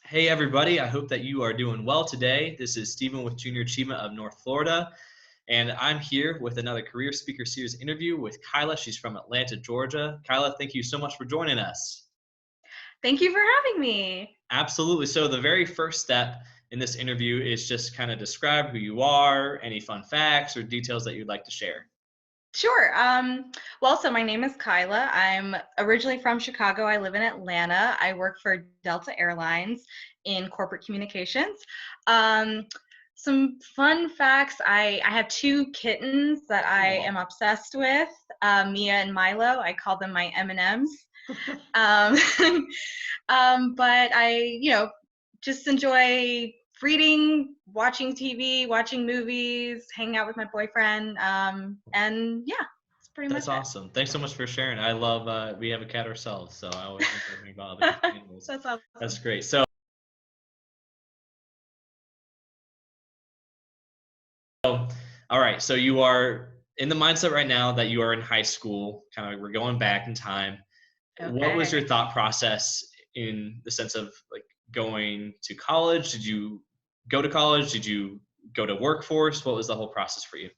Hey everybody, I hope that you are doing well today. This is Stephen with Junior Achievement of North Florida, and I'm here with another Career Speaker Series interview with Kyla. She's from Atlanta, Georgia. Kyla, thank you so much for joining us. Thank you for having me. Absolutely. So the very first step in this interview is just kind of describe who you are, any fun facts or details that you'd like to share. Sure. So my name is Kyla. I'm originally from Chicago. I live in Atlanta. I work for Delta Airlines in corporate communications. Um, some fun facts. I have two kittens that I am Aw. obsessed with, Mia and Milo. I call them my M&Ms. Um, but I just enjoy reading, watching TV, watching movies, hanging out with my boyfriend. And yeah, that's pretty That's much it. awesome. Thanks so much for sharing. I love, we have a cat ourselves, so I always enjoy hearing about other people's animals. That's That's awesome. great. So all right, so you are in the mindset right now that you are in high school, kind of we're going back in time. What was your Okay. thought process in the sense of like going to college? Did you go to college? Did you go to workforce? What was the whole process for you?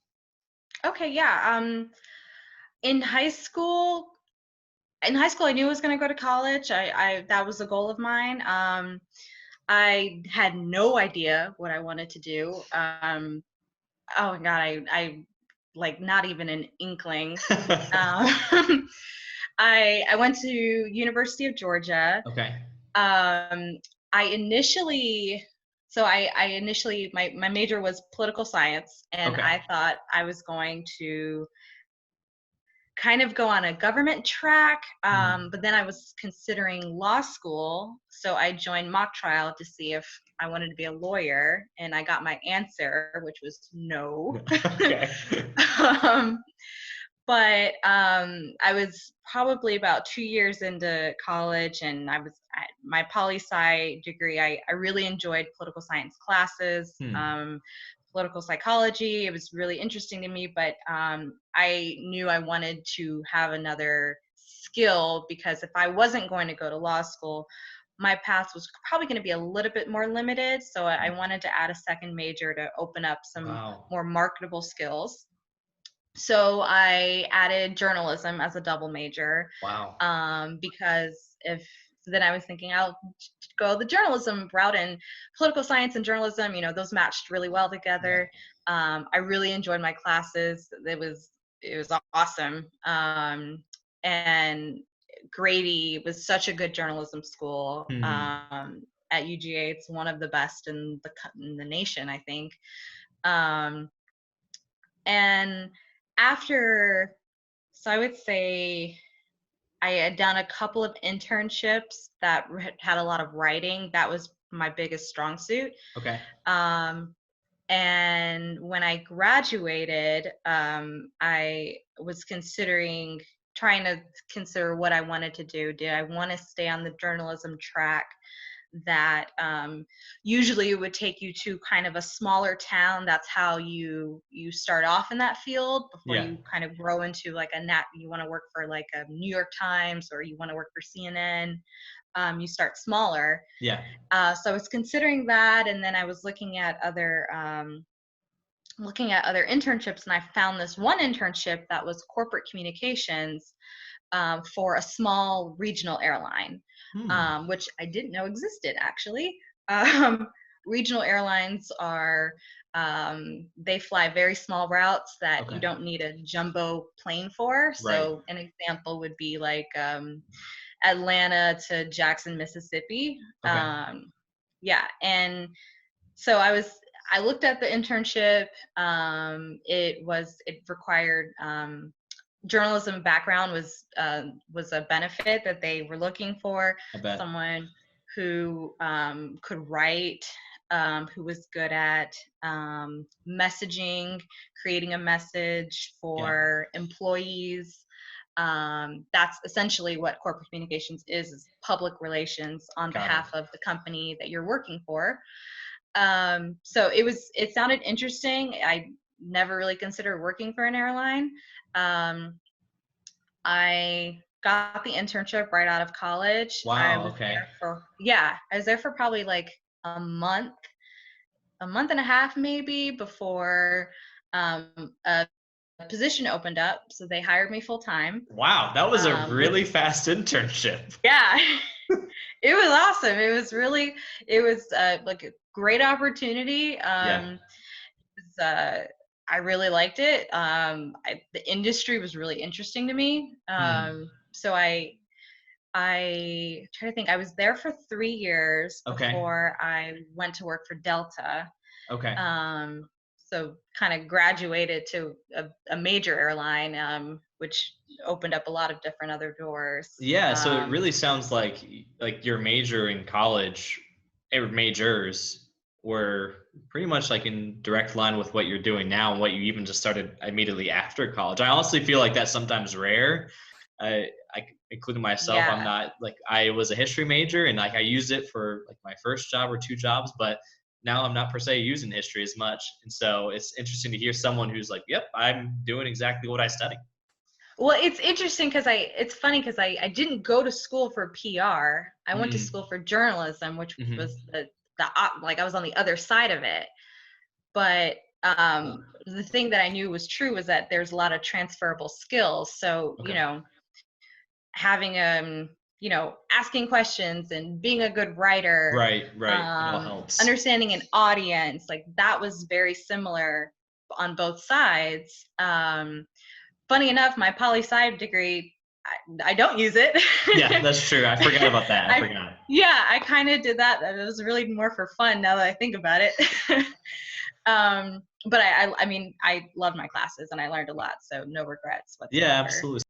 Okay, yeah. In high school, I knew I was going to go to college. I that was a goal of mine. I had no idea what I wanted to do. Oh my God, I like not even an inkling. Um, I went to University of Georgia. Okay. Um, I initially, I initially my major was political science, and Okay. I thought I was going to kind of go on a government track. Hmm. But then I was considering law school, so I joined mock trial to see if I wanted to be a lawyer, and I got my answer, which was no. Okay. um, but I was probably about 2 years into college, and my poli sci degree. I really enjoyed political science classes, Hmm. political psychology. It was really interesting to me, but I knew I wanted to have another skill because if I wasn't going to go to law school, my path was probably going to be a little bit more limited. So I wanted to add a second major to open up some Wow. more marketable skills. So I added journalism as a double major, Wow. because if then I was thinking I'll go the journalism route, and political science and journalism, those matched really well Yeah. together. I really enjoyed my classes. It was awesome. And Grady was such a good journalism school. Hmm. At UGA, it's one of the best in the nation, I think. Um, and after, so I would say I had done a couple of internships that had a lot of writing. That was my biggest strong suit. Okay. Um, and when I graduated, I was trying to consider what I wanted to do. Did I want to stay on the journalism track that usually would take you to kind of a smaller town? That's how you start off in that field before Yeah. you kind of grow into like you want to work for like a New York Times, or you want to work for CNN. You start smaller. Yeah. So I was considering that, and then I was looking at other internships, and I found this one internship that was corporate communications, for a small regional airline, Hmm. which I didn't know existed actually. Um, Regional airlines they fly very small routes that you Okay. don't need a jumbo plane for. Right. So an example would be like Atlanta to Jackson, Mississippi. Okay. Yeah, and so I looked at the internship. It required journalism background was a benefit that they were looking for. I bet. Someone who could write, who was good at messaging, creating a message Yeah. for employees. That's essentially what corporate communications is public relations on Got it. behalf of the company that you're working for. So it sounded interesting. I never really considered working for an airline. Um, I got the internship right out of college. I Wow. was Okay. there for, yeah, I was there for probably like a month, a month and a half maybe before um, a position opened up. So they hired me full time. Wow, that was a Which, really fast internship. yeah, it was awesome. It was really, it was like a great opportunity. Yeah. Was, I really liked it. The industry was really interesting to me. Hmm. So I try to think. I was there for 3 years Okay. before I went to work for Delta. Okay. So kind of graduated to a major airline, which opened up a lot of different other doors. Yeah, so it really sounds like your major in college, or majors, were pretty much like in direct line with what you're doing now and what you even just started immediately after college. I honestly feel like that's sometimes rare. I including myself, I'm Yeah. not like I was a history major and like I used it for like my first job or two jobs, but now I'm not per se using history as much. And so it's interesting to hear someone who's like, "Yep, I'm doing exactly what I studied." Well, it's interesting because it's funny because I didn't go to school for PR. I went to Mm, school for journalism, which was hmm. like I was on the other side of it. But the thing that I knew was true was that there's a lot of transferable skills. So, Okay. having asking questions and being a good writer, Right, right. It all helps. understanding an audience, like that was very similar on both sides. Funny enough, my poli-sci degree, I don't use it. Yeah, that's true. I forgot about that. I I forgot. Yeah, I kind of did that. It was really more for fun now that I think about it. But I mean, I loved my classes and I learned a lot, so no regrets Yeah, whatsoever. absolutely.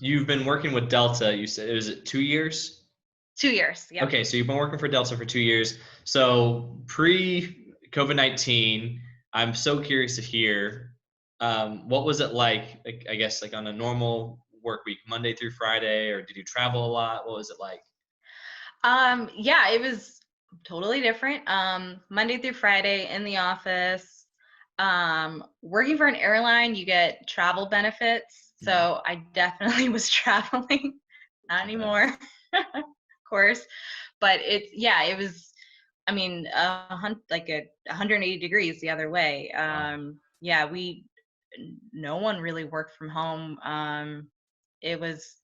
You've been working with Delta. You said it was it 2 years? 2 years, yep. Okay, so you've been working for Delta for 2 years. So pre COVID-19, I'm so curious to hear what was it like, I guess, like on a normal work week, Monday through Friday, or did you travel a lot? What was it like? Yeah, it was totally different. Monday through Friday in the office. Working for an airline, you get travel benefits. Mhm. So I definitely was traveling. Not I bet. anymore, of course. But it was, I mean, like 180 degrees the other way. Wow. Yeah, no one really worked from home. It was,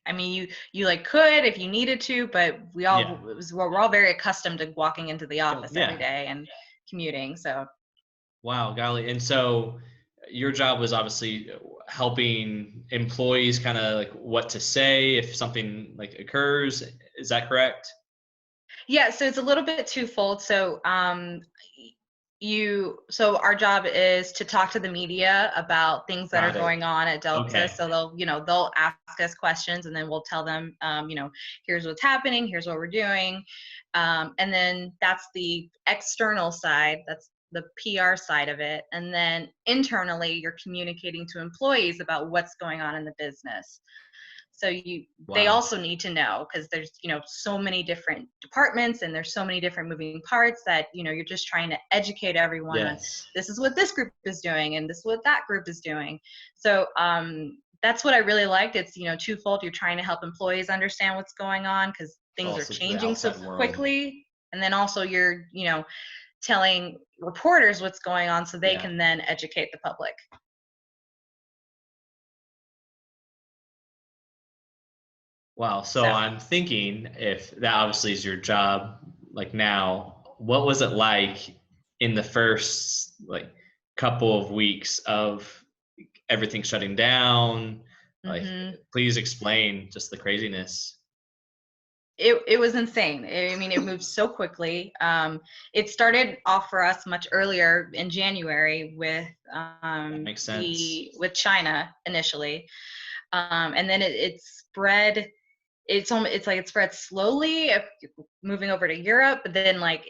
I mean, you like could if you needed to, but Yeah. we're all very accustomed to walking into the office every Yeah. day and commuting. So Wow, golly. And so your job was obviously helping employees kind of like what to say if something like occurs. Is that correct? yeah, so it's a little bit twofold. So so our job is to talk to the media about things that are Got it. going on at Delta. Okay. So they'll ask us questions and then we'll tell them, here's what's happening, here's what we're doing. And then that's the external side. That's the PR side of it. And then internally, you're communicating to employees about what's going on in the business. So they Wow. also need to know because there's so many different departments and there's so many different moving parts that you're just trying to educate everyone on Yes. this is what this group is doing and this is what that group is doing. So that's what I really liked. It's twofold. You're trying to help employees understand what's going on because things are Also to the changing so outside world. quickly, and then also you're telling reporters what's going on so they Yeah. can then educate the public. Wow. So So I'm thinking if that obviously is your job, like now, what was it like in the first like couple of weeks of everything shutting down? Like, mhm. please explain just the craziness. It was insane. I mean, it moved so quickly. It started off for us much earlier in January with That makes sense. with China initially, and then it spread. It's like it spread slowly, moving over to Europe, but then like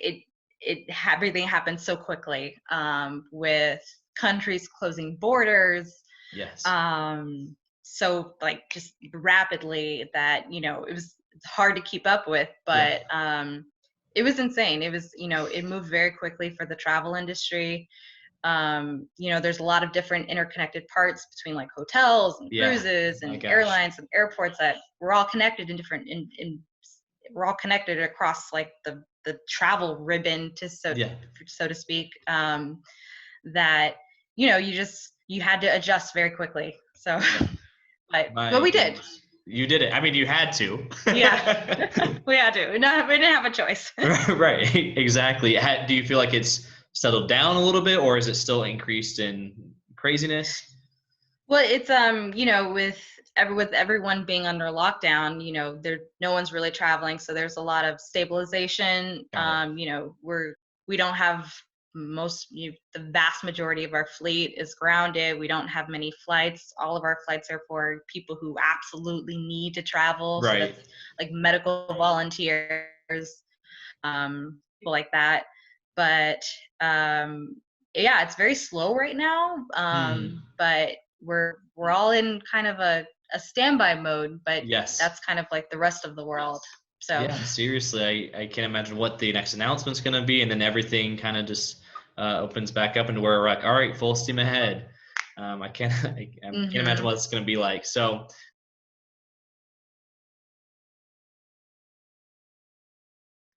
everything happened so quickly with countries closing borders, Yes. so like just rapidly that it was hard to keep up with, Yeah. but it was insane. It was it moved very quickly for the travel industry. There's a lot of different interconnected parts between like hotels and Yeah. cruises My and gosh. airlines and airports that we're all connected we're all connected across like the travel ribbon so to speak. That you had to adjust very quickly. So, but we did. You did it. I mean, you had to. Yeah, we had to. No, we didn't have a choice. Right. Exactly. Do you feel like it's settled down a little bit, or is it still increased in craziness? Well, it's with everyone being under lockdown, no one's really traveling, so there's a lot of stabilization. We don't have the vast majority of our fleet is grounded. We don't have many flights. All of our flights are for people who absolutely need to travel. Right. So that's like medical volunteers, people like that. But yeah, it's very slow right now. But we're all in kind of a standby mode, but yes, that's kind of like the rest of the world. So yeah, seriously, I can't imagine what the next announcement's going to be, and then everything kind of just opens back up into where we're like, all right, full steam ahead. I can't imagine what it's going to be like. So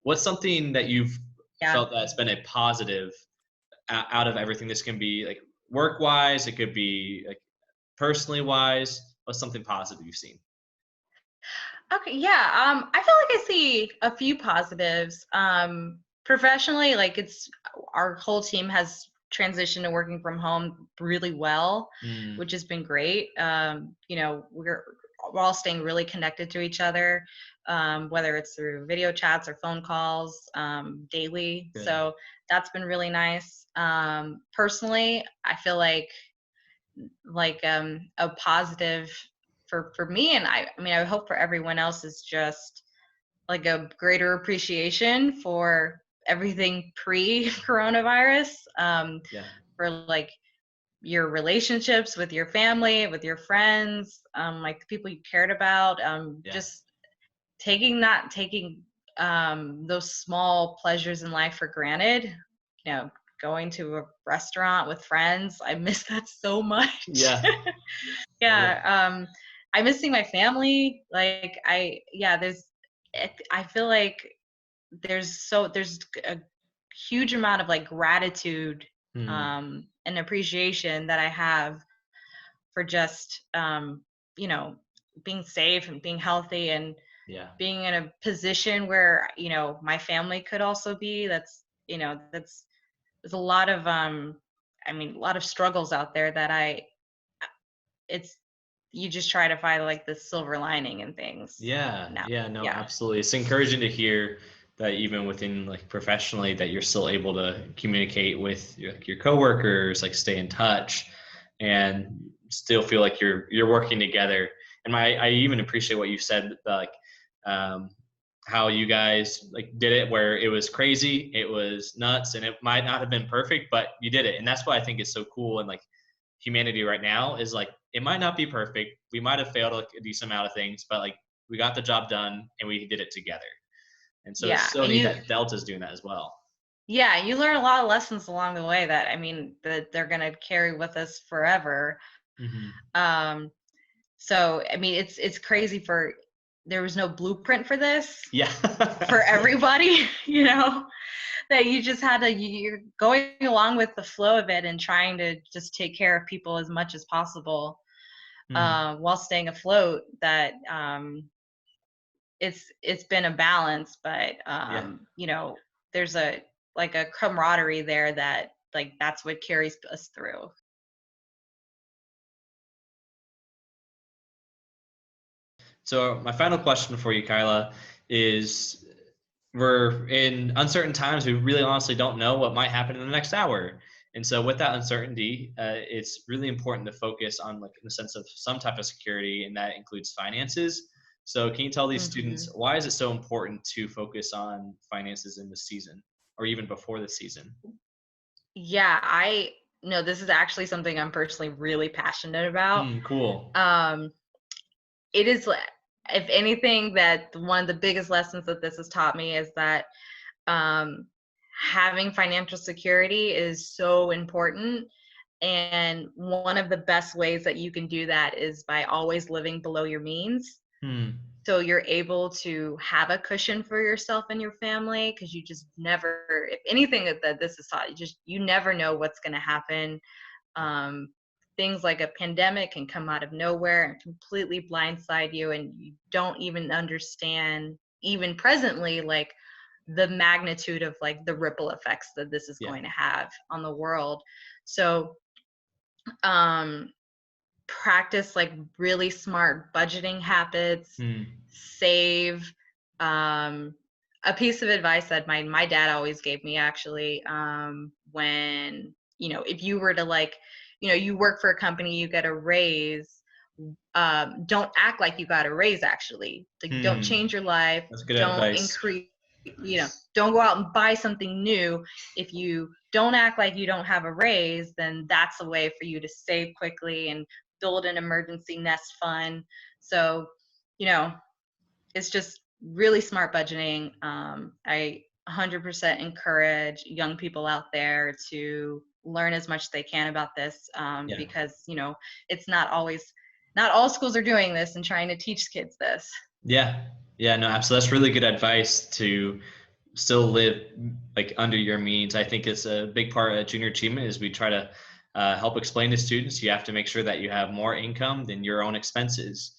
what's something that you've felt that's been a positive out of everything? This can be like work wise, it could be like personally wise. What's something positive you've seen? Okay, yeah. I feel like I see a few positives. Professionally, like our whole team has transitioned to working from home really well, which has been great. We're all staying really connected to each other, whether it's through video chats or phone calls, daily. Good. So that's been really nice. Personally, I feel like a positive for me, and I mean I hope for everyone else, is just like a greater appreciation for everything pre-coronavirus, for like your relationships with your family, with your friends, like the people you cared about, just taking those small pleasures in life for granted. Going to a restaurant with friends, I miss that so much. Yeah. I'm missing my family. Like I feel like there's a huge amount of like gratitude and appreciation that I have for just being safe and being healthy and being in a position where my family could also be. There's a lot of a lot of struggles out there that you just try to find like the silver lining in things. Absolutely. It's encouraging to hear that even within like professionally that you're still able to communicate with your coworkers, like stay in touch and still feel like you're working together. And I even appreciate what you said, like how you guys like did it, where it was crazy, it was nuts, and it might not have been perfect, but you did it. And that's why I think it's so cool. And like humanity right now is like, it might not be perfect. We might have failed a decent amount of things, but like we got the job done and we did it together. And so it's so neat that Delta's doing that as well. Yeah, you learn a lot of lessons along the way that that they're gonna carry with us forever. So I mean, it's crazy. There was no blueprint for this. Yeah. For everybody, that you just had to, you're going along with the flow of it and trying to just take care of people as much as possible, while staying afloat. That it's been a balance, but there's a camaraderie there that like that's what carries us through. So my final question for you, Kyla, is we're in uncertain times. We really honestly don't know what might happen in the next hour. And so with that uncertainty, it's really important to focus on like in the sense of some type of security, and that includes finances. So can you tell these students, why is it so important to focus on finances in the season or even before the season? Yeah, this is actually something I'm personally really passionate about. Cool. It is, if anything, that one of the biggest lessons that this has taught me is that having financial security is so important. And one of the best ways that you can do that is by always living below your means. Hmm. So you're able to have a cushion for yourself and your family, because you just never, if anything that this is taught, you never know what's going to happen. um, Things like a pandemic can come out of nowhere and completely blindside you, and you don't even understand, even presently, like the magnitude of like the ripple effects that this is Yeah. going to have on the world. So um practice like really smart budgeting habits, Hmm. save. um a piece of advice that my dad always gave me, actually, when, if you were to, like, you work for a company, you get a raise, don't act like you got a raise, actually. Like, don't Hmm. change your life, That's good don't advice. increase, don't go out and buy something new. If you don't act like you don't have a raise, then that's a way for you to save quickly and build an emergency nest fund. So, you know, it's just really smart budgeting. I 100% encourage young people out there to learn as much as they can about this, Yeah. because, it's not all schools are doing this and trying to teach kids this. Yeah. Yeah. No, absolutely. That's really good advice to still live like under your means. I think it's a big part of junior achievement is we try to help explain to students you have to make sure that you have more income than your own expenses.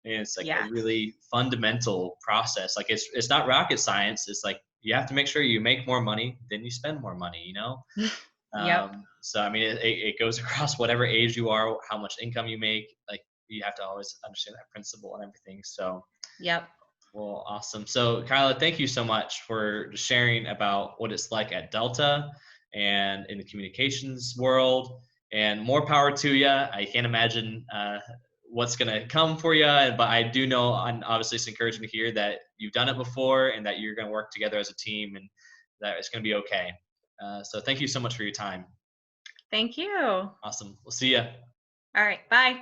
And it's like a Yes. really fundamental process. Like it's not rocket science. It's like you have to make sure you make more money than you spend more money, you know? Yep. So I mean, it goes across whatever age you are, how much income you make. Like you have to always understand that principle and everything. So Yep. well, awesome. So, Kyla, thank you so much for sharing about what it's like at Delta and in the communications world. And more power to you. I can't imagine what's going to come for you, but I do know, and obviously, it's encouraging to hear that you've done it before and that you're going to work together as a team and that it's going to be okay. So, thank you so much for your time. Thank you. All Awesome. We'll see you. right. Bye.